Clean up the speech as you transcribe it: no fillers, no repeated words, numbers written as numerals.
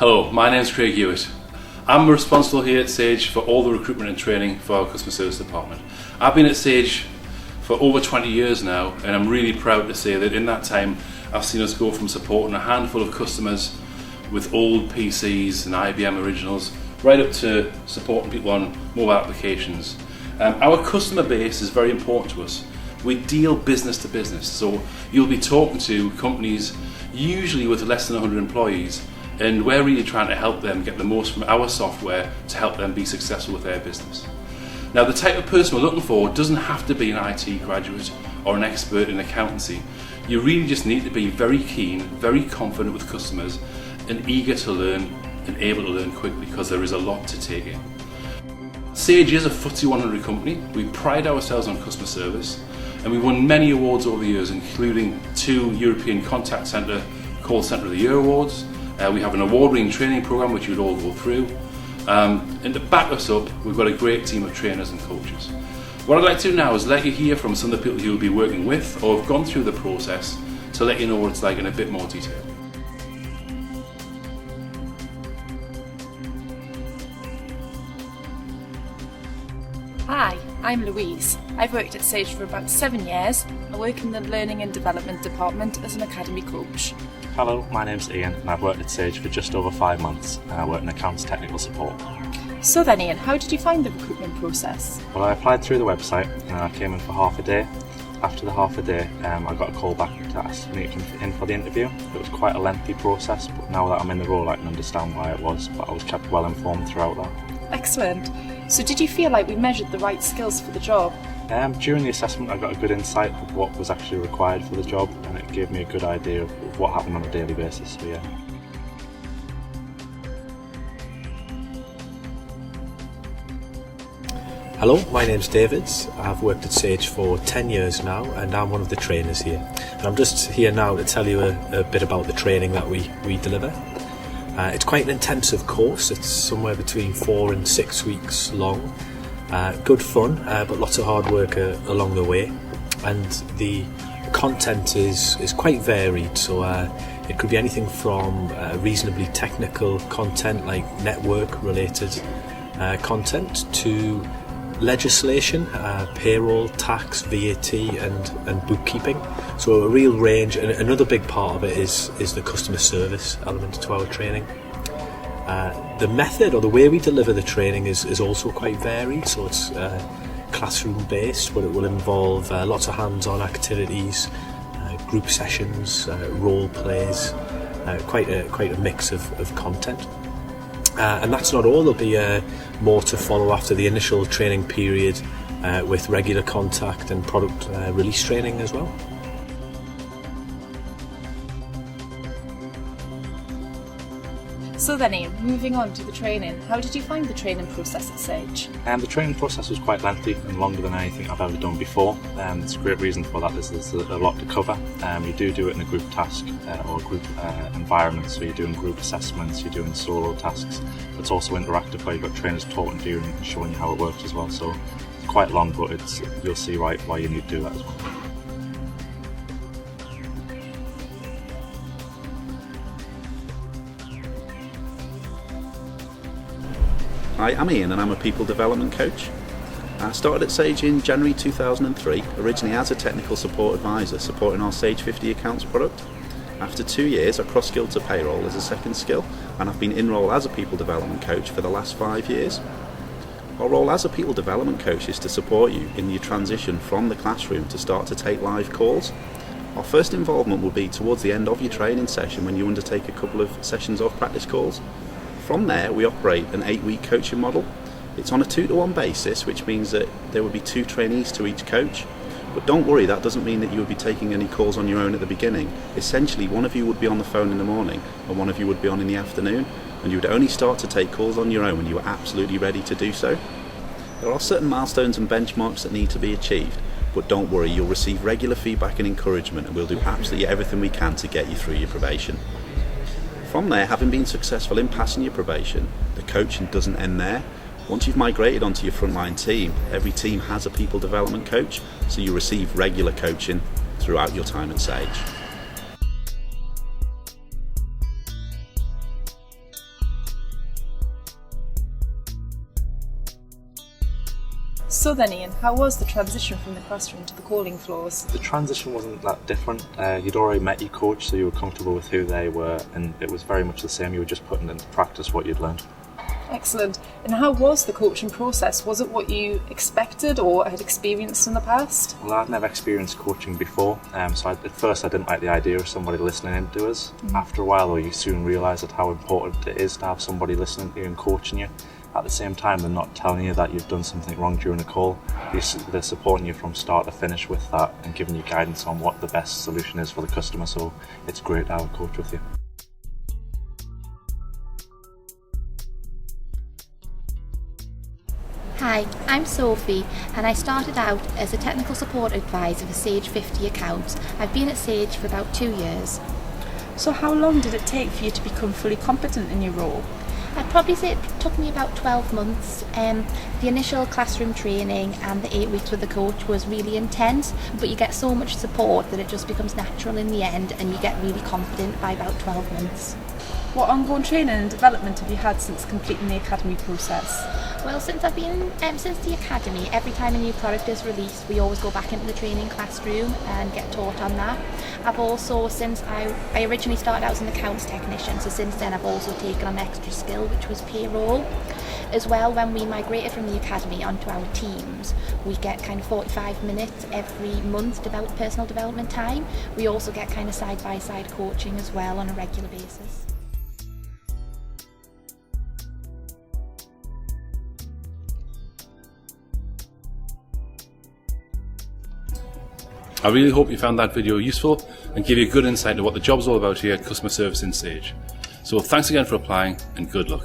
Hello, my name is Craig Hewitt. I'm responsible here at Sage for all the recruitment and training for our customer service department. I've been at Sage for over 20 years now, and I'm really proud to say that in that time I've seen us go from supporting a handful of customers with old PCs and IBM originals right up to supporting people on mobile applications. Our customer base is very important to us. We deal business to business, so you'll be talking to companies usually with less than 100 employees, and we're really trying to help them get the most from our software to help them be successful with their business. Now, the type of person we're looking for doesn't have to be an IT graduate or an expert in accountancy. You really just need to be very keen, very confident with customers, and eager to learn and able to learn quickly, because there is a lot to take in. Sage is a FTSE 100 company. We pride ourselves on customer service, and we won many awards over the years, including 2 European Contact Centre Call Centre of the Year awards. We have an award-winning training programme which you'd all go through. And to back us up, we've got a great team of trainers and coaches. What I'd like to do now is let you hear from some of the people you'll be working with or have gone through the process, to let you know what it's like in a bit more detail. Hi, I'm Louise. I've worked at Sage for about 7 years. I work in the Learning and Development Department as an Academy coach. Hello, my name's Ian and I've worked at Sage for just over 5 months, and I work in accounts technical support. So then Ian, how did you find the recruitment process? Well, I applied through the website and I came in for half a day. After the half a day, I got a call back to ask me to come in for the interview. It was quite a lengthy process, but now that I'm in the role I can understand why it was, but I was kept well informed throughout that. Excellent. So did you feel like we measured the right skills for the job? During the assessment I got a good insight of what was actually required for the job, and it gave me a good idea of what happened on a daily basis, so yeah. Hello, my name's David. I've worked at Sage for 10 years now and I'm one of the trainers here. And I'm just here now to tell you a bit about the training that we deliver. It's quite an intensive course. It's somewhere between 4 and 6 weeks long. Good fun, but lots of hard work along the way. And the content is quite varied, so it could be anything from reasonably technical content like network related content to legislation, payroll, tax, VAT and bookkeeping. So a real range, and another big part of it is the customer service element to our training. The method or the way we deliver the training is also quite varied, so it's classroom based, but it will involve lots of hands-on activities, group sessions, role plays, quite a mix of content. And that's not all. There'll be more to follow after the initial training period with regular contact and product release training as well. So then Ian, moving on to the training, how did you find the training process at Sage? The training process was quite lengthy and longer than anything I've ever done before. There's a great reason for that. There's a lot to cover. You do it in a group task or group environment, so you're doing group assessments, you're doing solo tasks. It's also interactive, where you've got trainers talking to you and showing you how it works as well. So it's quite long, but you'll see why you need to do that as well. Hi, I'm Ian and I'm a People Development Coach. I started at Sage in January 2003, originally as a Technical Support Advisor supporting our Sage 50 Accounts product. After 2 years I cross-skilled to payroll as a second skill, and I've been in role as a People Development Coach for the last 5 years. Our role as a People Development Coach is to support you in your transition from the classroom to start to take live calls. Our first involvement will be towards the end of your training session, when you undertake a couple of sessions of practice calls. From there, we operate an 8-week coaching model. It's on a 2-to-1 basis, which means that there will be 2 trainees to each coach. But don't worry, that doesn't mean that you would be taking any calls on your own at the beginning. Essentially, one of you would be on the phone in the morning and one of you would be on in the afternoon, and you would only start to take calls on your own when you are absolutely ready to do so. There are certain milestones and benchmarks that need to be achieved, but don't worry, you'll receive regular feedback and encouragement, and we'll do absolutely everything we can to get you through your probation. From there, having been successful in passing your probation, the coaching doesn't end there. Once you've migrated onto your frontline team, every team has a people development coach, so you receive regular coaching throughout your time at Sage. So then Ian, how was the transition from the classroom to the calling floors? The transition wasn't that different. You'd already met your coach, so you were comfortable with who they were, and it was very much the same. You were just putting into practice what you'd learned. Excellent. And how was the coaching process? Was it what you expected or had experienced in the past? Well, I'd never experienced coaching before, so at first I didn't like the idea of somebody listening in to us. After a while, though, you soon realise that how important it is to have somebody listening to you and coaching you. At the same time, they're not telling you that you've done something wrong during a call. They're supporting you from start to finish with that and giving you guidance on what the best solution is for the customer, so it's great to have a coach with you. Hi, I'm Sophie and I started out as a technical support advisor for Sage 50 accounts. I've been at Sage for about 2 years. So how long did it take for you to become fully competent in your role? I'd probably say it took me about 12 months. The initial classroom training and the 8 weeks with the coach was really intense, but you get so much support that it just becomes natural in the end and you get really confident by about 12 months. What ongoing training and development have you had since completing the academy process? Well, since I've been since the academy, every time a new product is released, we always go back into the training classroom and get taught on that. I've also, since I originally started out as an accounts technician, so since then I've also taken on an extra skill, which was payroll. As well, when we migrated from the academy onto our teams, we get kind of 45 minutes every month personal development time. We also get kind of side-by-side coaching as well on a regular basis. I really hope you found that video useful and gave you a good insight into what the job's all about here at Customer Service in Sage. So thanks again for applying and good luck.